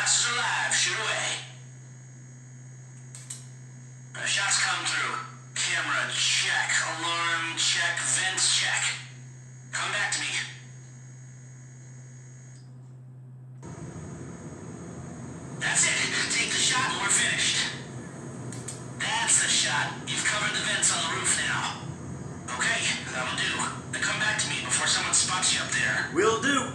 Hostiles are alive. Shoot away. Shots come through. Camera check. Alarm check. Vents check. Come back to me. That's it. Take the shot and we're finished. That's the shot. You've covered the vents on the roof now. Okay, that'll do. Now come back to me before someone spots you up there. Will do.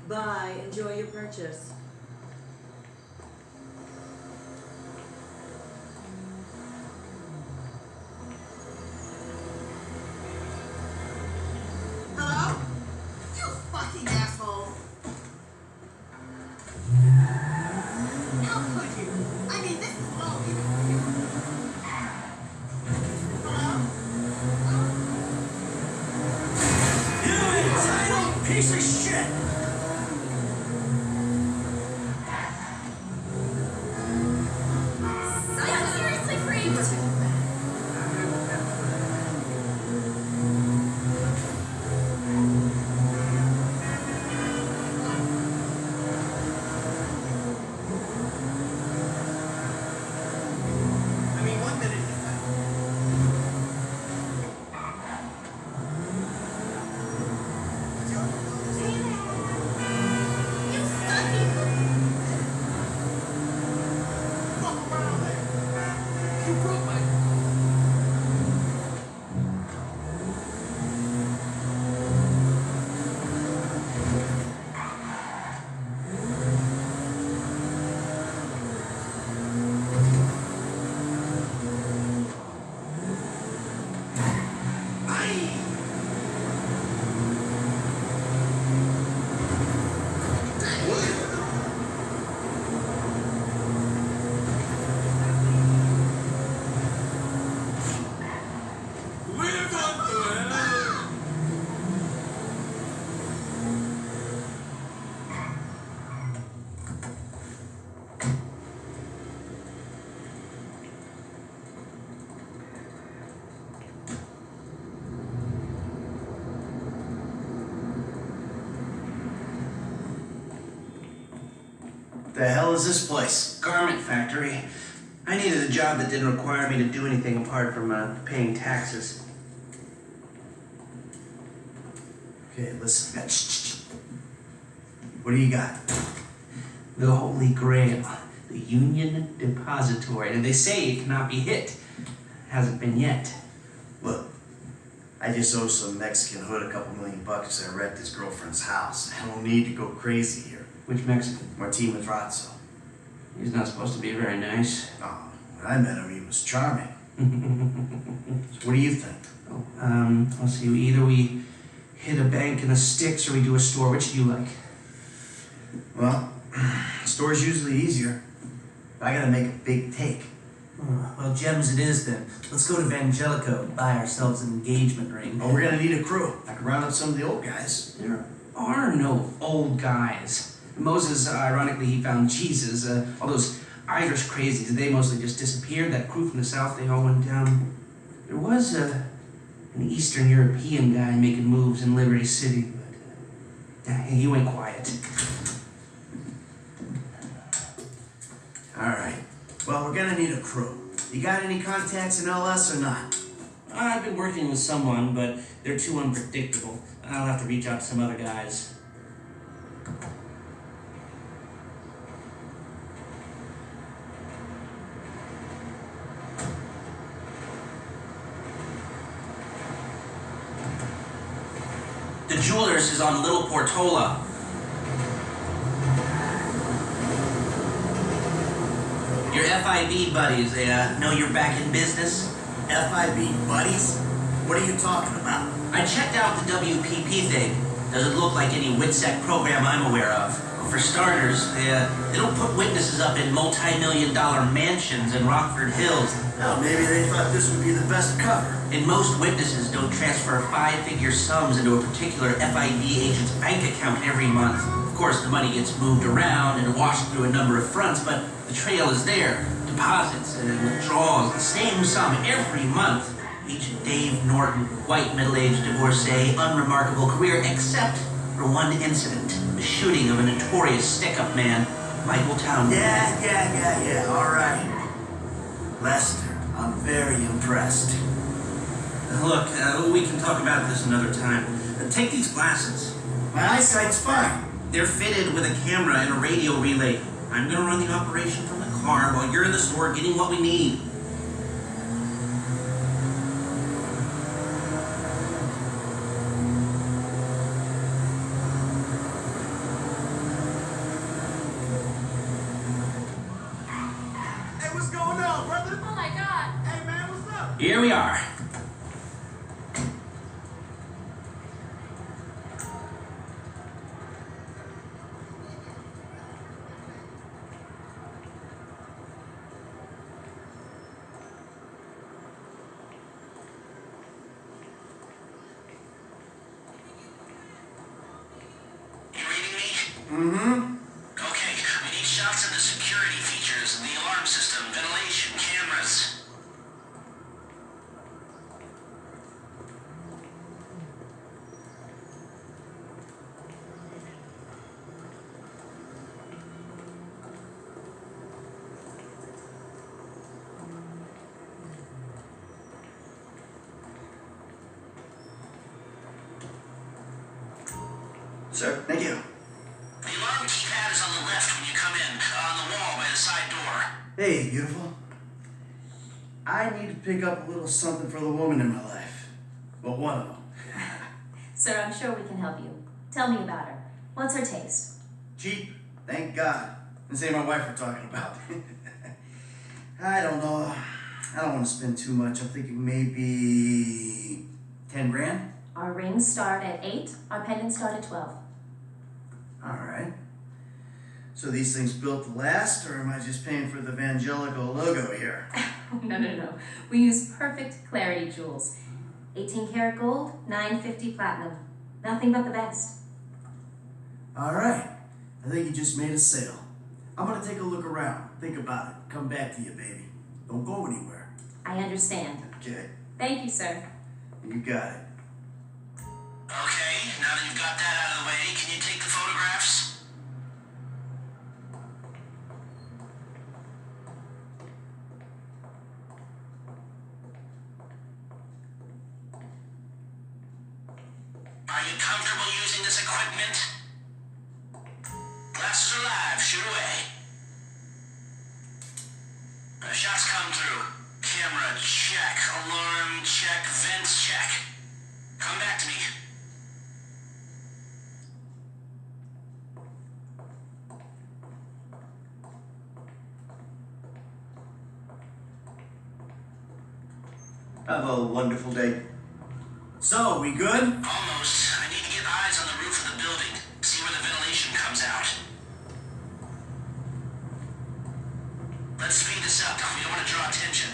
Bye. Enjoy your purchase. Hello? You fucking asshole! How could you? I mean, this is low even for you. Hello? You entitled piece of shit! The hell is this place? Garment factory. I needed a job that didn't require me to do anything apart from paying taxes. Okay, listen. What do you got? The Holy Grail. The Union Depository. And they say it cannot be hit. Hasn't been yet. Look, I just owe some Mexican hood a couple $1 million bucks I wrecked his girlfriend's house. I don't need to go crazy here. Which Mexican? Martin Madrazo. He's not supposed to be very nice. Oh, when I met him, he was charming. So what do you think? Oh, let's see. Either we hit a bank in the sticks or we do a store. Which do you like? Well, store's usually easier. I gotta make a big take. Well, gems it is then. Let's go to Vangelico and buy ourselves an engagement ring. Oh, we're gonna need a crew. I can round up some of the old guys. There are no old guys. Moses, ironically, he found Jesus. All those Irish crazies, they mostly just disappeared. That crew from the south, they all went down. There was an Eastern European guy making moves in Liberty City, but he went quiet. All right. Well, we're gonna need a crew. You got any contacts in LS or not? I've been working with someone, but they're too unpredictable. I'll have to reach out to some other guys. The Jewelers is on Little Portola. Your FIB buddies, they know you're back in business? FIB buddies? What are you talking about? I checked out the WPP thing. Doesn't look like any WITSEC program I'm aware of. For starters, they don't put witnesses up in multi-million-dollar mansions in Rockford Hills. Well, maybe they thought this would be the best cover. And most witnesses don't transfer five-figure sums into a particular FIB agent's bank account every month. Of course, the money gets moved around and washed through a number of fronts, but the trail is there. Deposits and withdrawals, the same sum every month. Agent Dave Norton, white middle-aged divorcee, unremarkable career, except for one incident. The shooting of a notorious stick-up man, Michael Town. Yeah, all right. Lester, I'm very impressed. Look, we can talk about this another time. Take these glasses. My eyesight's fine. They're fitted with a camera and a radio relay. I'm gonna run the operation from the car while you're in the store getting what we need. Hey, what's going on, brother? Oh my god. Hey, man, what's up? Here we are. Mm-hmm. Okay, we need shots of the security features, the alarm system, ventilation, cameras. Sir, thank you. The alarm keypad is on the left when you come in, on the wall by the side door. Hey, beautiful. I need to pick up a little something for the woman in my life. Well, one of them. Sir, I'm sure we can help you. Tell me about her. What's her taste? Cheap, thank God. This ain't my wife we're talking about. I don't know. I don't want to spend too much. I'm thinking maybe 10 grand. Our rings start at 8, our pendants start at 12. All right. So these things built to last, or am I just paying for the Evangelical logo here? No. We use perfect clarity jewels. 18 karat gold, 950 platinum. Nothing but the best. All right. I think you just made a sale. I'm gonna take a look around. Think about it. Come back to you, baby. Don't go anywhere. I understand. Okay. Thank you, sir. You got it. Okay, now that you've got that out of the way, can you take the photographs? Are you comfortable using this equipment? Glasses are live, shoot away. Shots come through. Camera check, alarm check, vents check. Come back to me. Have a wonderful day. So, we good? Almost. I need to get eyes on the roof of the building. See where the ventilation comes out. Let's speed this up. We don't want to draw attention.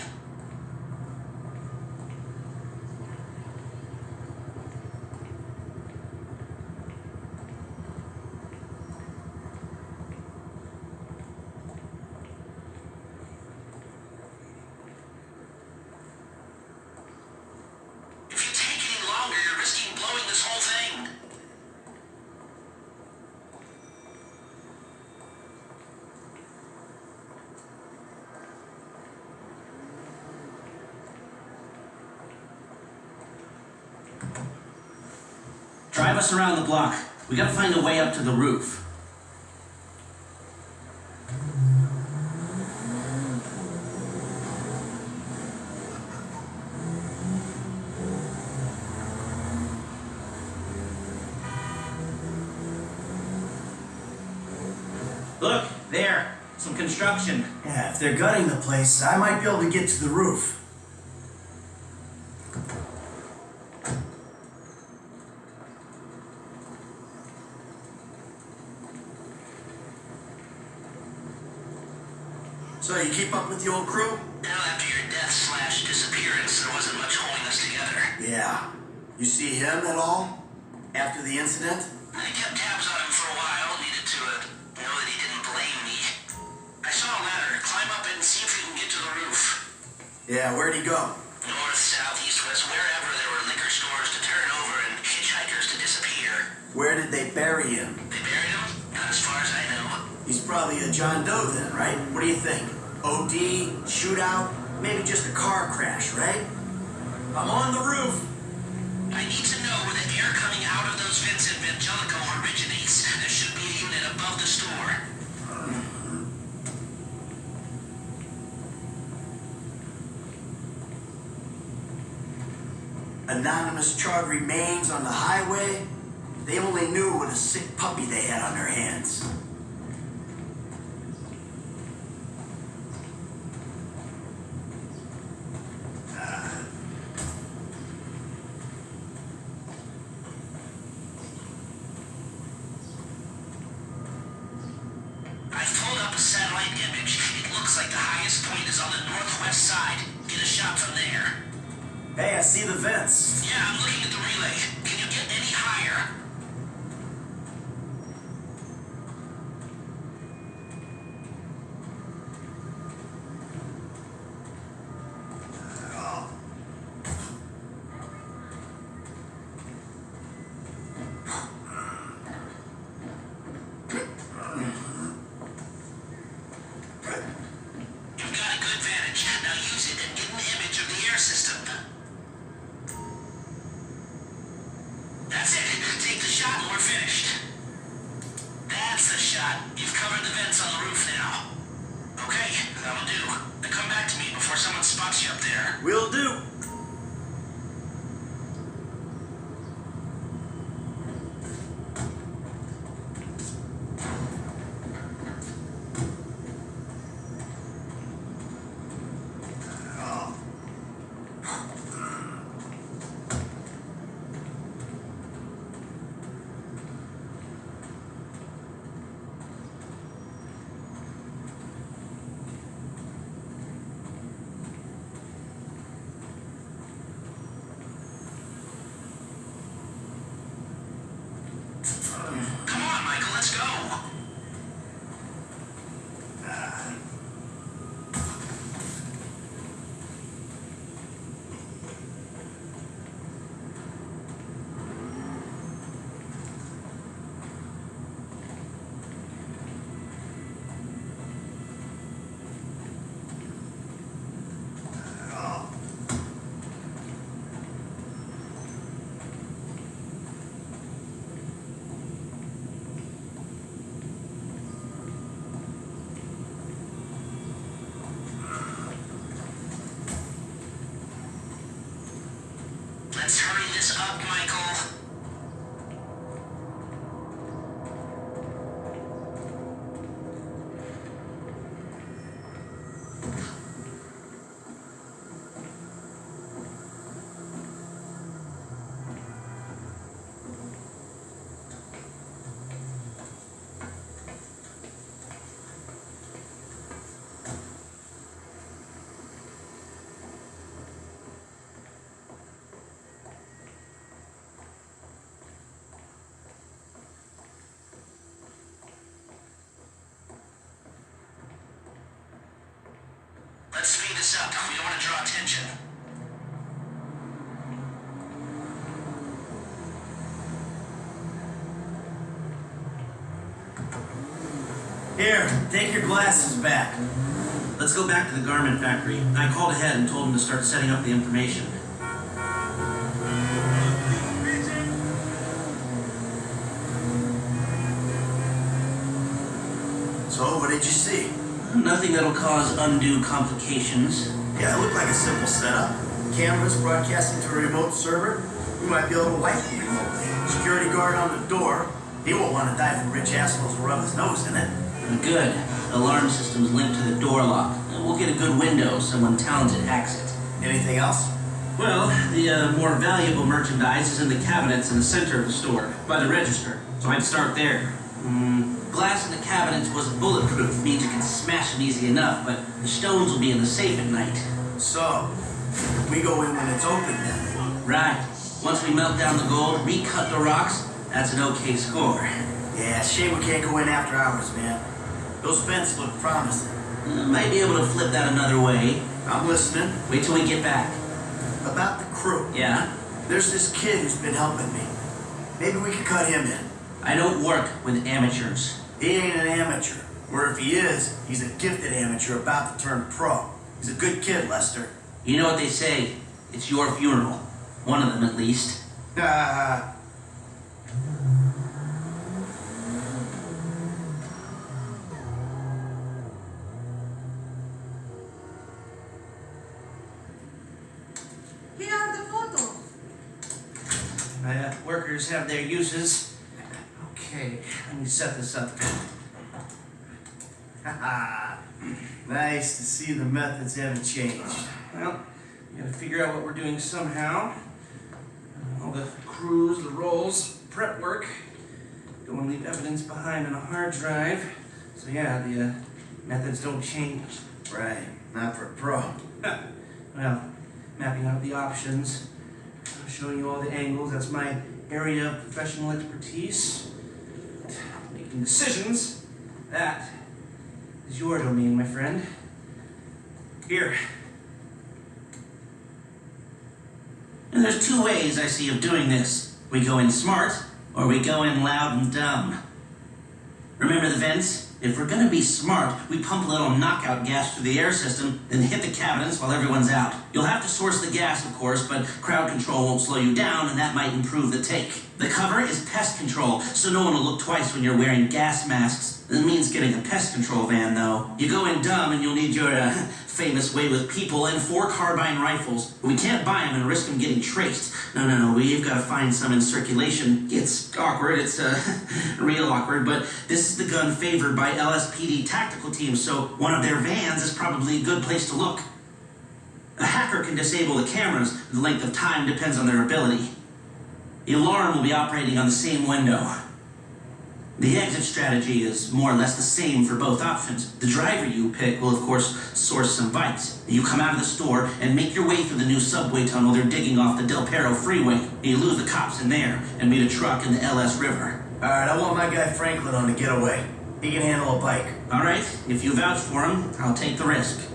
If you take any longer, you're risking blowing this whole thing. Drive us around the block. We gotta find a way up to the roof. There. Some construction. Yeah, if they're gutting the place, I might be able to get to the roof. So, you keep up with the old crew? Now, after your death/disappearance, there wasn't much holding us together. Yeah. You see him at all? After the incident? I kept tabs on him for a while. Needed to know that he didn't blame me. I saw a ladder. Climb up it and see if you can get to the roof. Yeah, where'd he go? North, south, east, west, wherever there were liquor stores to turn over and hitchhikers to disappear. Where did they bury him? They buried him? Not as far as I know. He's probably a John Doe then, right? What do you think? OD, shootout, maybe just a car crash, right? I'm on the roof. I need to know where the air coming out of those vents in Vangelico originates. There should be a unit above the store. Anonymous charred remains on the highway. They only knew what a sick puppy they had on their hands. I've pulled up a satellite image. It looks like the highest point is on the northwest side. Get a shot from there. Hey, I see the vents. Yeah, I'm looking at the relay. Can you get any higher? You've got a good vantage. Now use it and get an image of the air system. That's it. Take the shot and we're finished. That's the shot. You've covered the vents on the roof now. Okay, that'll do. Now come back to me before someone spots you up there. Will do. Come on, Michael, let's go. Let's hurry this up, Michael. Let's speed this up. We don't want to draw attention. Here, take your glasses back. Let's go back to the garment factory. I called ahead and told him to start setting up the information. So, what did you see? Nothing that'll cause undue complications. Yeah, it looked like a simple setup. Cameras broadcasting to a remote server. We might be able to wipe them remotely. Security guard on the door. He won't want to die for rich assholes who rub his nose in it. Good. The alarm system's linked to the door lock. We'll get a good window if someone talented hacks it. Anything else? Well, the more valuable merchandise is in the cabinets in the center of the store, by the register. So I'd start there. Glass in the cabinets wasn't bulletproof, means you can smash them easy enough, but the stones will be in the safe at night. So, we go in when it's open then? Right. Once we melt down the gold, recut the rocks, that's an okay score. Yeah, shame we can't go in after hours, man. Those vents look promising. Might be able to flip that another way. I'm listening. Wait till we get back. About the crew. Yeah? There's this kid who's been helping me. Maybe we could cut him in. I don't work with amateurs. He ain't an amateur. Or if he is, he's a gifted amateur about to turn pro. He's a good kid, Lester. You know what they say, it's your funeral. One of them, at least. Here are the photos. My workers have their uses. Okay, let me set this up. Nice to see the methods haven't changed. Well, we gotta figure out what we're doing somehow. All the crews, the roles, prep work. Don't want to leave evidence behind on a hard drive. So yeah, the methods don't change. Right, not for a pro. Well, mapping out the options, showing you all the angles, that's my area of professional expertise. Making decisions, that is your domain, my friend. Here. And there's two ways I see of doing this. We go in smart, or we go in loud and dumb. Remember the vents? If we're gonna be smart, we pump a little knockout gas through the air system, then hit the cabinets while everyone's out. You'll have to source the gas, of course, but crowd control won't slow you down, and that might improve the take. The cover is pest control, so no one will look twice when you're wearing gas masks. It means getting a pest control van, though. You go in dumb, and you'll need your famous way with people and 4 carbine rifles. We can't buy them and risk them getting traced. No, we've got to find some in circulation. It's awkward, it's real awkward, but this is the gun favored by LSPD tactical teams, so one of their vans is probably a good place to look. A hacker can disable the cameras. The length of time depends on their ability. The alarm will be operating on the same window. The exit strategy is more or less the same for both options. The driver you pick will, of course, source some bites. You come out of the store and make your way through the new subway tunnel they're digging off the Del Perro freeway. You lose the cops in there and meet a truck in the LS River. Alright, I want my guy Franklin on the getaway. He can handle a bike. Alright, if you vouch for him, I'll take the risk.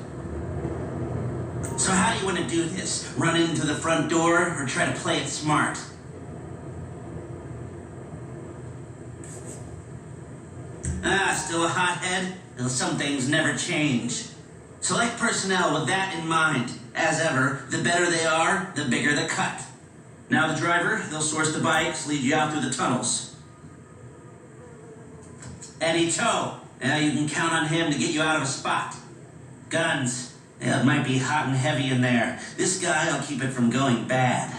So how do you want to do this? Run into the front door or try to play it smart? Still a hothead? Well, some things never change. Select personnel with that in mind. As ever, the better they are, the bigger the cut. Now the driver, they'll source the bikes, lead you out through the tunnels. Eddie Toe, now you can count on him to get you out of a spot. Guns, yeah, it might be hot and heavy in there. This guy will keep it from going bad.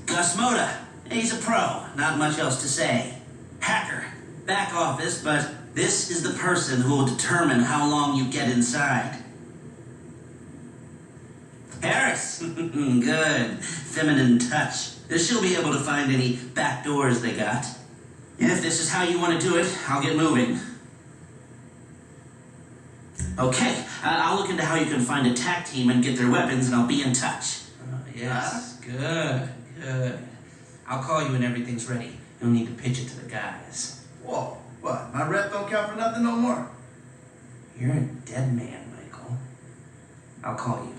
Gus Moda, he's a pro, not much else to say. Hacker, back office, but this is the person who will determine how long you get inside. Harris, good, feminine touch. She'll be able to find any back doors they got. If this is how you want to do it, I'll get moving. Okay, I'll look into how you can find a TAC team and get their weapons, and I'll be in touch. Yes, good. I'll call you when everything's ready. You'll need to pitch it to the guys. Whoa, what? My rep don't count for nothing no more? You're a dead man, Michael. I'll call you.